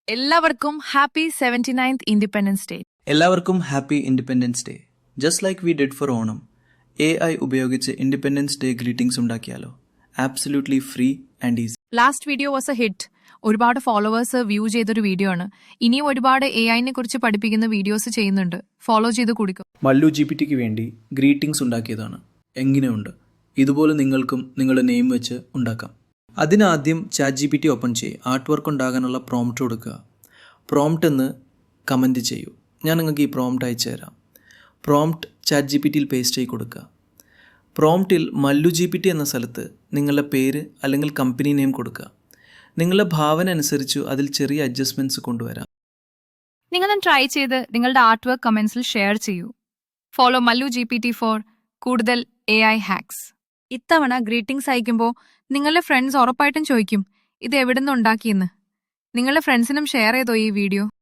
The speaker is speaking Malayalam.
എല്ലാവർക്കും ഹാപ്പി 79th ഇൻഡിപെൻഡൻസ് ഡേ. എല്ലാവർക്കും happy independence day. Just like we did for Onam, AI ഉപയോഗിച്ച് ഇൻഡിപെൻഡൻസ് ഡേ ഗ്രീറ്റിംഗ്സ് ഉണ്ടാക്കിയാലോ? Absolutely free and easy. Last video was a hit. ഒരുപാട് ഫോളോവേഴ്സ് വ്യൂ ചെയ്തൊരു വീഡിയോ ആണ്. ഇനിയും ഒരുപാട് AI-നെ കുറിച്ച് പഠിപ്പിക്കുന്ന വീഡിയോസ് ചെയ്യുന്നുണ്ട്. ഫോളോ ചെയ്ത് കൊടുക്കും. മല്ലു GPTക്ക് വേണ്ടി ഗ്രീറ്റിംഗ്സ് ഉണ്ടാക്കിയതാണ്. എങ്ങനെയുണ്ട്? ഇതുപോലെ നിങ്ങൾക്കും നിങ്ങളുടെ നെയിം വെച്ച് ഉണ്ടാക്കാം. അതിനാദ്യം ChatGPT ഓപ്പൺ ചെയ്യ്. ആർട്ട് വർക്ക് ഉണ്ടാകാനുള്ള പ്രോംപ്റ്റ് കൊടുക്കുക. പ്രോംപ്റ്റ് എന്ന് കമൻറ്റ് ചെയ്യൂ. ഞാൻ നിങ്ങൾക്ക് ഈ പ്രോംപ്റ്റ് അയച്ചു തരാം. പ്രോംപ്റ്റ് ChatGPTയിൽ പേസ്റ്റ് ചെയ്ത് കൊടുക്കുക. പ്രോംപ്റ്റിൽ മല്ലു GPT എന്ന സ്ഥലത്ത് നിങ്ങളുടെ പേര് അല്ലെങ്കിൽ കമ്പനി നെയിം കൊടുക്കുക. നിങ്ങളുടെ ഭാവന അനുസരിച്ച് അതിൽ ചെറിയ അഡ്ജസ്റ്റ്മെൻറ്റ്സ് കൊണ്ടുവരാം. നിങ്ങളും ട്രൈ ചെയ്ത് നിങ്ങളുടെ ആർട്ട് വർക്ക് കമൻസിൽ ഷെയർ ചെയ്യൂ. ഫോളോ മല്ലു GPT ഫോർ കൂടുതൽ AI ഹാക്സ്. ഇത്തവണ ഗ്രീറ്റിംഗ്സ് അയക്കുമ്പോൾ നിങ്ങളുടെ ഫ്രണ്ട്സ് ഉറപ്പായിട്ടും ചോദിക്കും ഇത് എവിടെ നിന്ന് ഉണ്ടാക്കിയെന്ന്. നിങ്ങളുടെ ഫ്രണ്ട്സിനും ഷെയർ ചെയ്തോ ഈ വീഡിയോ?